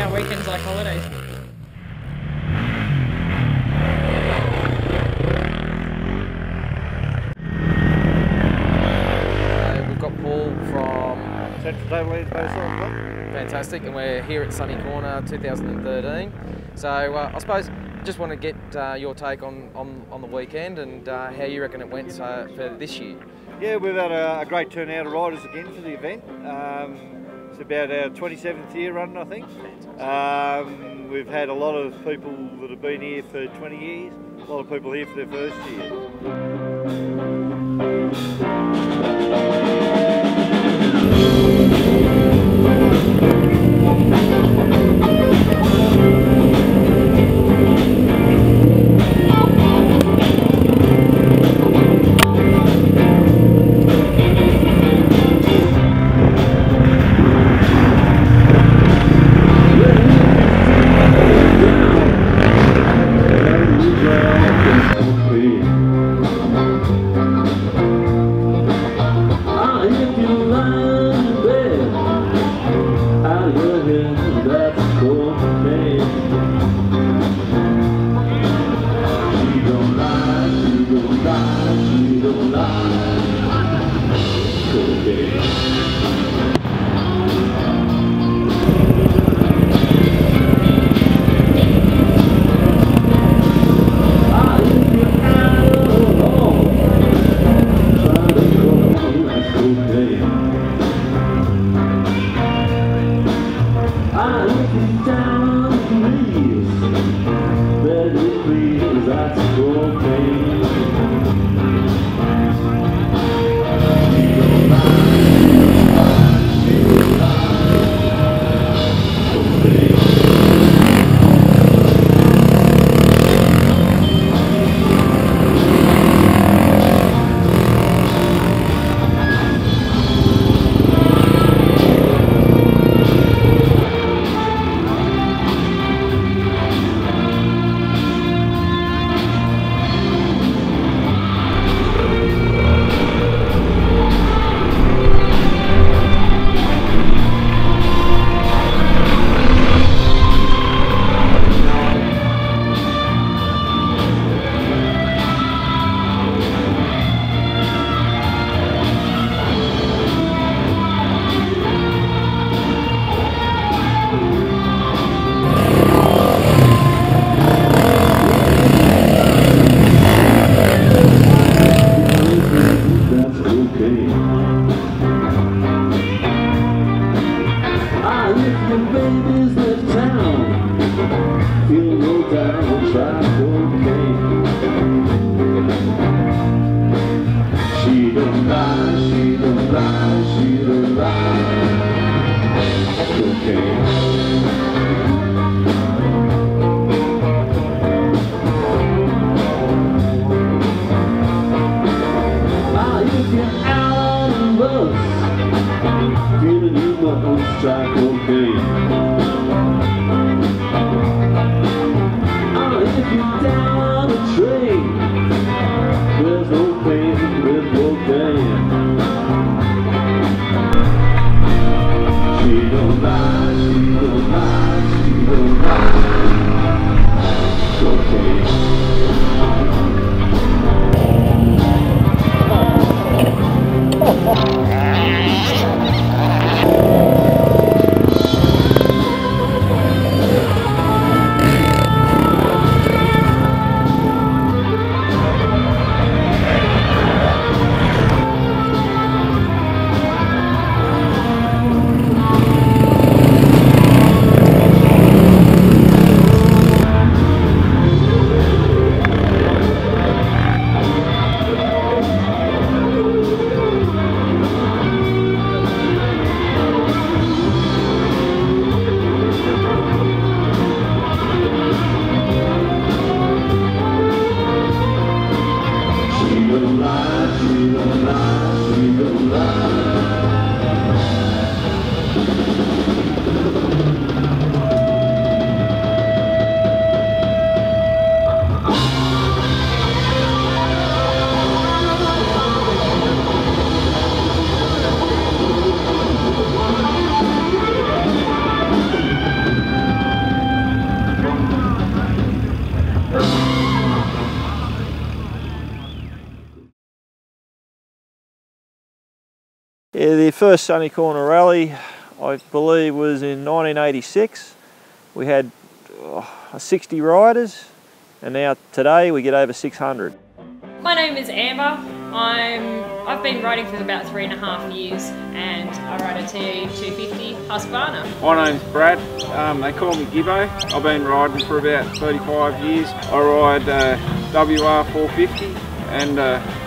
our weekends like holidays. We've got Paul from Central Tablelands Motorcycle Club. Fantastic, and we're here at Sunnycorner 2013. So I suppose just want to get your take on the weekend and how you reckon it went for this year. Yeah, we've had a great turnout of riders again for the event. It's about our 27th year running, I think. We've had a lot of people that have been here for 20 years, a lot of people here for their first year. Yeah, the first Sunnycorner rally, I believe, was in 1986. We had 60 riders, and now today we get over 600. My name is Amber. I've been riding for about 3.5 years, and I ride a TE 250 Husqvarna. My name's Brad. They call me Gibbo. I've been riding for about 35 years. I ride WR 450 and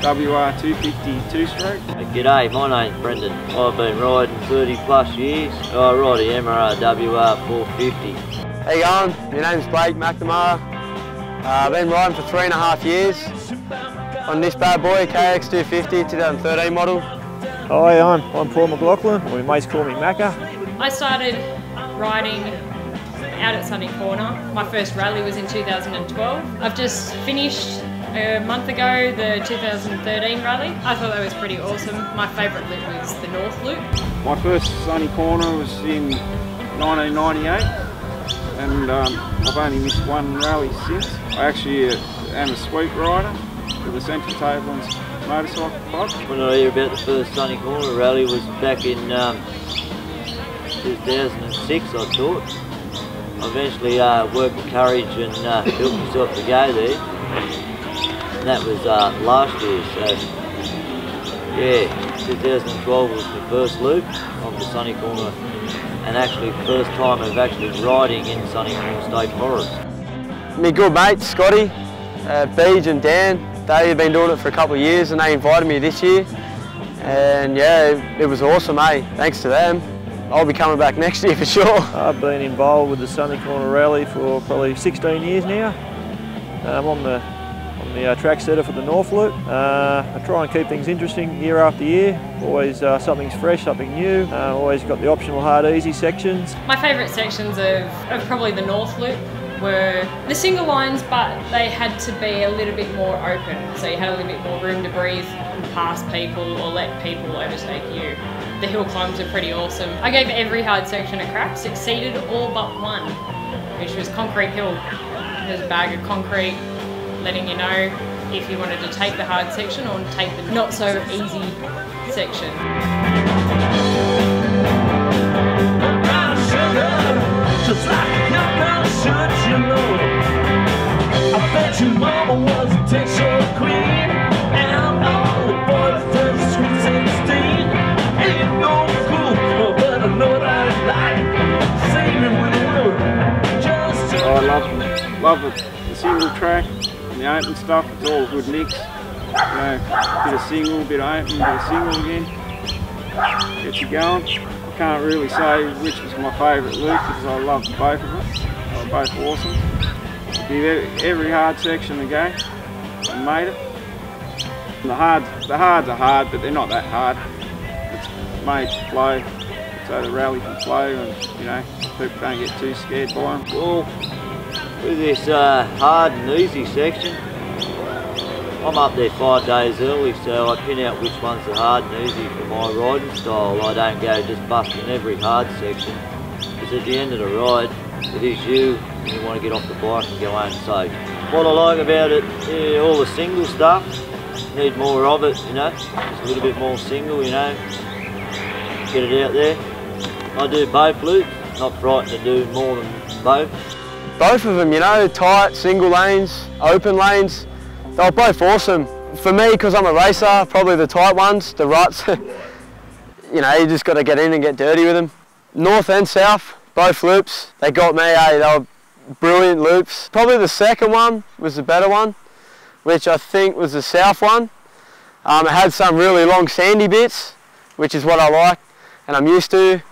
WR 250 two-stroke. G'day, my name's Brendan. I've been riding 30 plus years. I ride a Yamaha WR 450. How you going? My name's Blake McNamara. I've been riding for 3.5 years on this bad boy, KX 250 2013 model. Hi, I'm Paul McLaughlin. My mates call me Macca. I started riding out at Sunnycorner. My first rally was in 2012. I've just finished a month ago the 2013 rally. I thought that was pretty awesome. My favourite loop was the North Loop. My first Sunnycorner was in 1998, and I've only missed one rally since. I actually am a sweep rider for the Central Tablelands Motorcycle Club. When I hear about the first Sunnycorner rally was back in 2006, I thought. I eventually worked the courage and built myself to go there. And that was last year, so yeah, 2012 was my first loop of the Sunnycorner, and actually the first time of actually riding in Sunnycorner State Forest. My good mates, Scotty, Beej and Dan, they've been doing it for a couple of years and they invited me this year. And yeah, it was awesome, eh? Thanks to them. I'll be coming back next year for sure. I've been involved with the Sunnycorner rally for probably 16 years now. I'm on the track setter for the North Loop. I try and keep things interesting year after year. Always something's fresh, something new. Always got the optional hard easy sections. My favourite sections of probably the North Loop were the single lines, but they had to be a little bit more open. So you had a little bit more room to breathe and pass people or let people overtake you. The hill climbs are pretty awesome. I gave every hard section a crack, succeeded all but one, which was Concrete Hill. There's a bag of concrete letting you know if you wanted to take the hard section or take the not so easy section. Just like a young girl should, you know. I bet your mama was a Texas queen, and all the boys turn sweet 16. Ain't no cool, but I know what I like. Save me with a word, just to I love the single track and the open stuff. It's all a good mix. You know, bit of single, bit of open, bit of single again. Gets you going. I can't really say which was my favourite loop because I loved both of them. They were both awesome. Give every hard section a go and made it. And the hards are hard, but they're not that hard. It's made to flow, so the rally can flow, and you know, people don't get too scared by them. Well, with this hard and easy section, I'm up there 5 days early, so I pin out which one's the hard and easy for my riding style. I don't go just busting every hard section, because at the end of the ride, it is you, and you want to get off the bike and go home safe. What I like about it, yeah, all the single stuff, need more of it, you know, just a little bit more single, you know, get it out there. I do both loops, not frightened to do more than both. Both of them, you know, tight, single lanes, open lanes, they were both awesome. For me, because I'm a racer, probably the tight ones, the ruts, you know, you just got to get in and get dirty with them. North and south, both loops, they got me, they were brilliant loops. Probably the second one was the better one, which I think was the south one. It had some really long sandy bits, which is what I like and I'm used to.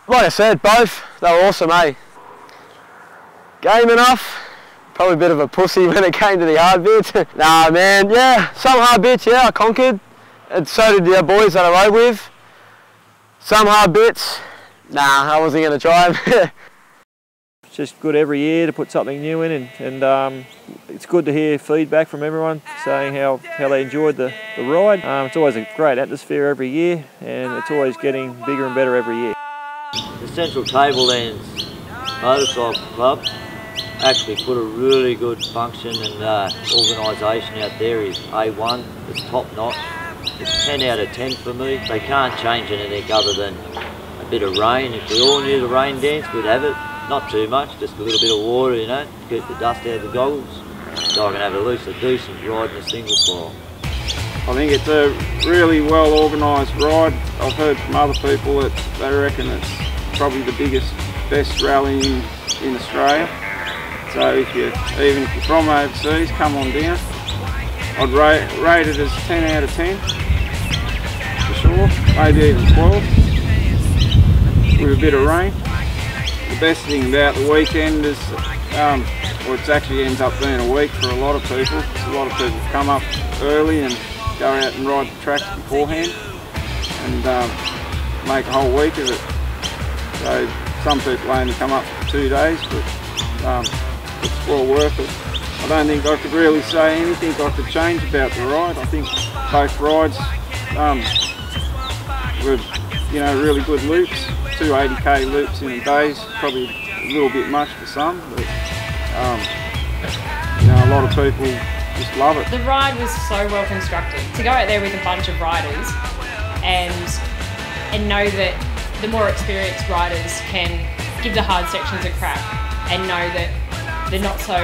Like I said, both, they were awesome, eh? Game enough. Probably a bit of a pussy when it came to the hard bits. Nah, man, yeah, some hard bits, yeah, I conquered. And so did the boys that I rode with. Some hard bits, nah, I wasn't going to try them. It's just good every year to put something new in, and it's good to hear feedback from everyone saying how they enjoyed the ride. It's always a great atmosphere every year, and it's always getting bigger and better every year. The Central Tablelands Motorcycle Club actually put a really good function and organisation out there. Is A1, it's top notch. it's 10 out of 10 for me. They can't change anything other than a bit of rain. If we all knew the rain dance, we'd have it. Not too much, just a little bit of water, you know, to keep the dust out of the goggles. So I can have at least a decent ride in a single file. I think it's a really well organised ride. I've heard from other people that they reckon it's probably the biggest, best rally in Australia. So even if you're from overseas, come on down. I'd rate it as 10 out of 10 for sure, maybe even 12 with a bit of rain. The best thing about the weekend is, well, it actually ends up being a week for a lot of people. A lot of people come up early and go out and ride the tracks beforehand and make a whole week of it. So some people only come up for 2 days, but it's well worth it. I don't think I could really say anything I could change about the ride. I think both rides were, you know, really good loops. 2 80k loops in a day is probably a little bit much for some, but you know, a lot of people just love it. The ride was so well constructed. To go out there with a bunch of riders and know that the more experienced riders can give the hard sections a crack and know that the not so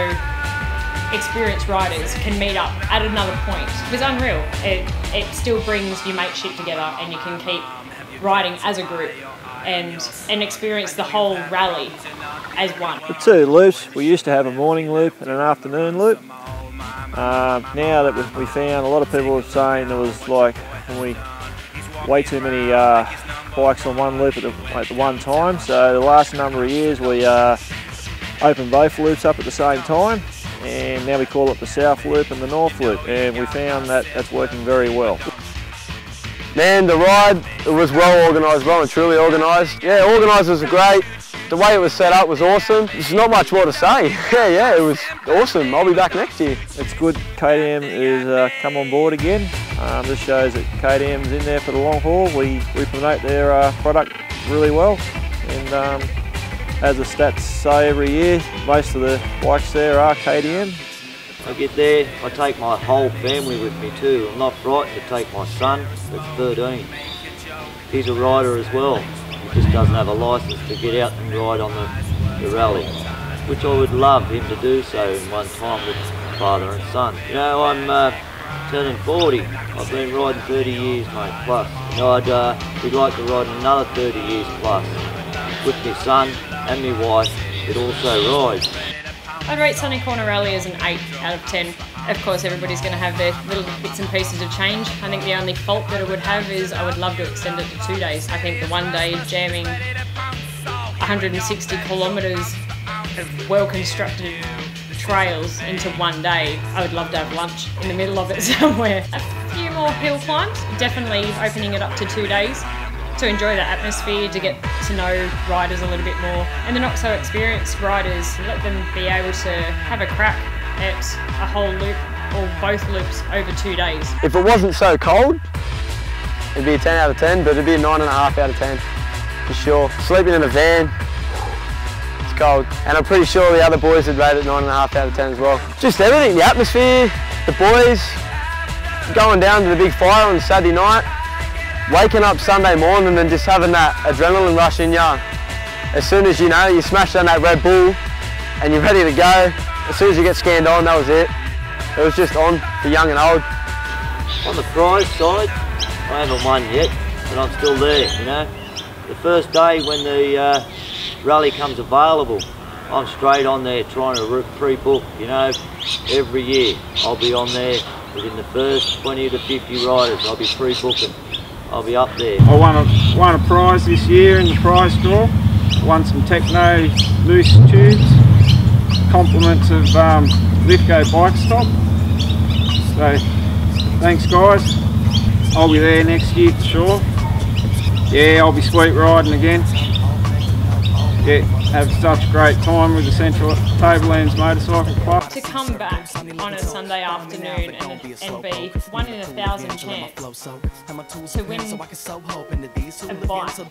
experienced riders can meet up at another point was unreal. It still brings your mateship together and you can keep riding as a group and experience the whole rally as one. The 2 loops, we used to have a morning loop and an afternoon loop. Now that we found, a lot of people were saying there was like way too many bikes on one loop at the one time. So the last number of years we opened both loops up at the same time, and now we call it the South Loop and the North Loop, and we found that that's working very well. Man, the ride, it was well organised, well and truly organised. Yeah, organisers are great. The way it was set up was awesome. There's not much more to say. Yeah, it was awesome. I'll be back next year. It's good KTM is come on board again. This shows that KTM's in there for the long haul. We promote their product really well, and as the stats say every year, most of the bikes there are KTM. I get there, I take my whole family with me too. I'm not frightened to take my son, that's 13. He's a rider as well. He just doesn't have a licence to get out and ride on the rally, which I would love him to do so in one time with father and son. You know, I'm turning 40. I've been riding 30 years, mate, plus. And we'd like to ride another 30 years plus with my son and my wife that also rides. I'd rate Sunnycorner Rally as an 8 out of 10. Of course, everybody's going to have their little bits and pieces of change. I think the only fault that it would have is I would love to extend it to 2 days. I think the 1 day jamming 160 kilometres of well-constructed trails into 1 day, I would love to have lunch in the middle of it somewhere. A few more hill climbs, definitely opening it up to 2 days to enjoy the atmosphere, to get to know riders a little bit more, and the not so experienced riders, let them be able to have a crack at a whole loop or both loops over 2 days. If it wasn't so cold, it'd be a 10 out of 10, but it'd be a 9.5 out of 10 for sure. Sleeping in a van, it's cold, and I'm pretty sure the other boys would rate it 9.5 out of 10 as well. Just everything, the atmosphere, the boys, going down to the big fire on Saturday night, waking up Sunday morning and just having that adrenaline rush in you. As soon as you know, you smash down that Red Bull and you're ready to go. As soon as you get scanned on, that was it. It was just on for young and old. On the prize side, I haven't won yet, but I'm still there, you know. The first day when the rally comes available, I'm straight on there trying to pre-book, you know. Every year I'll be on there within the first 20 to 50 riders, I'll be pre-booking. I'll be up there. I won a prize this year in the prize draw. Won some Techno loose tubes, compliments of Lithgow bike stop. So thanks guys. I'll be there next year for sure. Yeah, I'll be sweet riding again. have such a great time with the Central Tablelands Motorcycle Club. To come back on a Sunday afternoon and be 1 in 1,000 chance to win a bike, a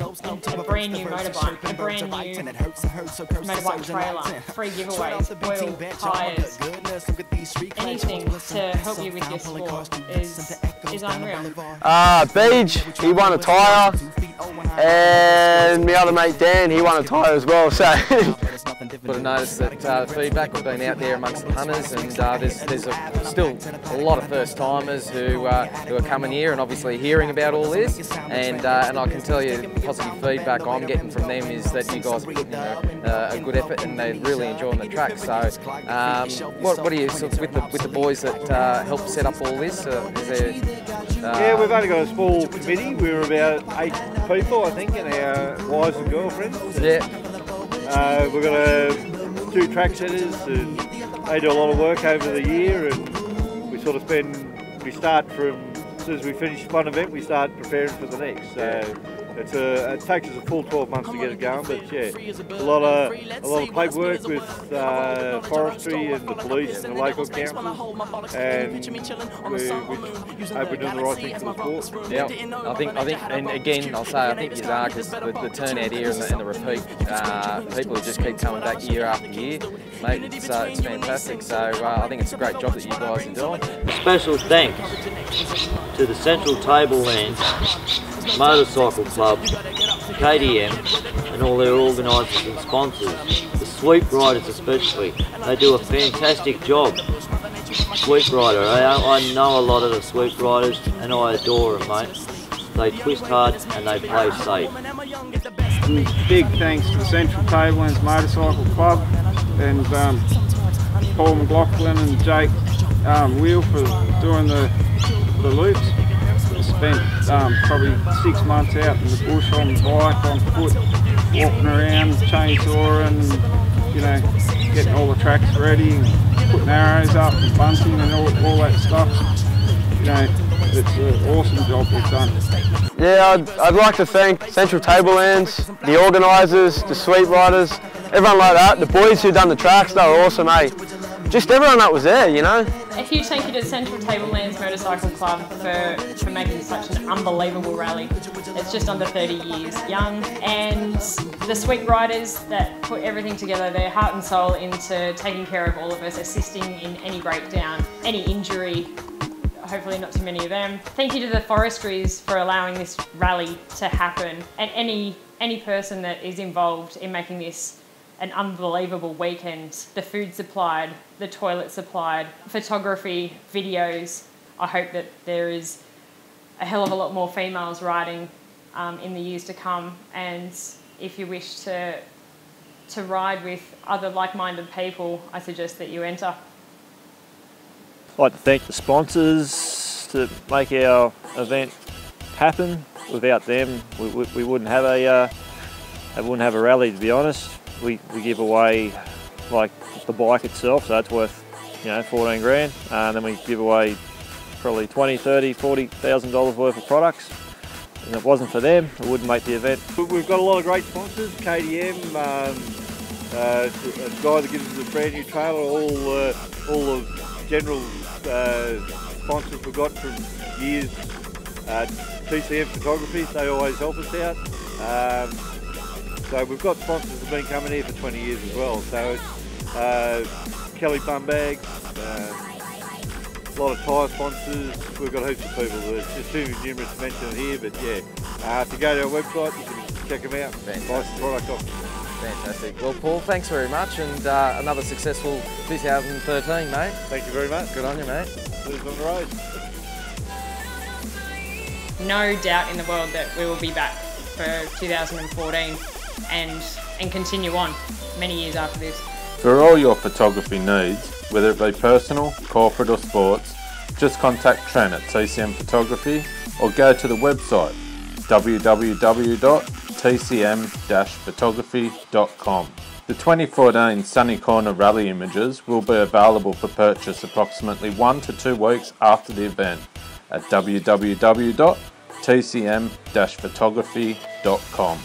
brand new motorbike, a brand new motorbike trailer, free giveaways, oil, tyres, anything to help you with your sport is unreal. Beej, he won a tyre, and my other mate Dan, he won a tyre as well. So. But I noticed that the feedback has been out there amongst the punters, and there's still a lot of first timers who are coming here and obviously hearing about all this. And I can tell you, positive feedback I'm getting from them is that you guys are putting in a good effort and they're really enjoying the track. So, what are you sort of with the boys that helped set up all this? Is there, yeah, we've only got a small committee. We're about 8 people, I think, and our wives and girlfriends. Yeah. We've got 2 track setters, and they do a lot of work over the year, and we sort of we start from, as soon as we finish one event, we start preparing for the next. So it takes us a full 12 months to get it going, but yeah, a lot of paperwork with forestry and the police and the local council, and we hope we're doing the right thing for the sport. Yeah, I think, and again, I'll say I think you are, because the turnout here and the repeat, people who just keep coming back year after year, mate, it's fantastic. So I think it's a great job that you guys are doing. Special thanks to the Central Tablelands Motorcycle Club, KTM, and all their organisers and sponsors. The sweep riders especially, they do a fantastic job. Sweep rider, I know a lot of the sweep riders and I adore them, mate. They twist hard and they play safe. Big thanks to the Central Tablelands Motorcycle Club and Paul McLaughlin and Jake Wheel for doing the loops. Spent probably 6 months out in the bush on the bike, on foot, walking around, chainsawing, you know, getting all the tracks ready, and putting arrows up and bunting and all that stuff. You know, it's an awesome job we've done. Yeah, I'd like to thank Central Tablelands, the organisers, the sweep riders, everyone like that, the boys who done the tracks, they were awesome, eh? Just everyone that was there, you know. A huge thank you to Central Tablelands Motorcycle Club for making such an unbelievable rally. It's just under 30 years young, and the sweep riders that put everything together, their heart and soul into taking care of all of us, assisting in any breakdown, any injury, hopefully not too many of them. Thank you to the forestries for allowing this rally to happen, and any person that is involved in making this an unbelievable weekend. The food supplied, the toilet supplied, photography, videos. I hope that there is a hell of a lot more females riding in the years to come, and if you wish to ride with other like-minded people, I suggest that you enter. I'd like to thank the sponsors to make our event happen. Without them, we wouldn't have a rally, to be honest. We give away like the bike itself, so that's worth, you know, 14 grand, and then we give away probably 20, 30, $40,000 worth of products. And if it wasn't for them, it wouldn't make the event. We've got a lot of great sponsors, KTM, a guy that gives us a brand new trailer, all the general sponsors we've got from years, TCM Photography, they always help us out. So we've got sponsors that have been coming here for 20 years as well. So it's Kelly Bum Bags, a lot of tyre sponsors. We've got heaps of people. There's just too numerous to mention here, but yeah. If you go to our website, you can check them out and buy some product off them. Fantastic. Well, Paul, thanks very much, and another successful 2013, mate. Thank you very much. Good on you, mate. See you on the road. No doubt in the world that we will be back for 2014 and continue on many years after this. For all your photography needs, whether it be personal, corporate or sports, just contact Trent at TCM Photography or go to the website www.tcm-photography.com. The 2014 Sunnycorner rally images will be available for purchase approximately 1 to 2 weeks after the event at www.tcm-photography.com.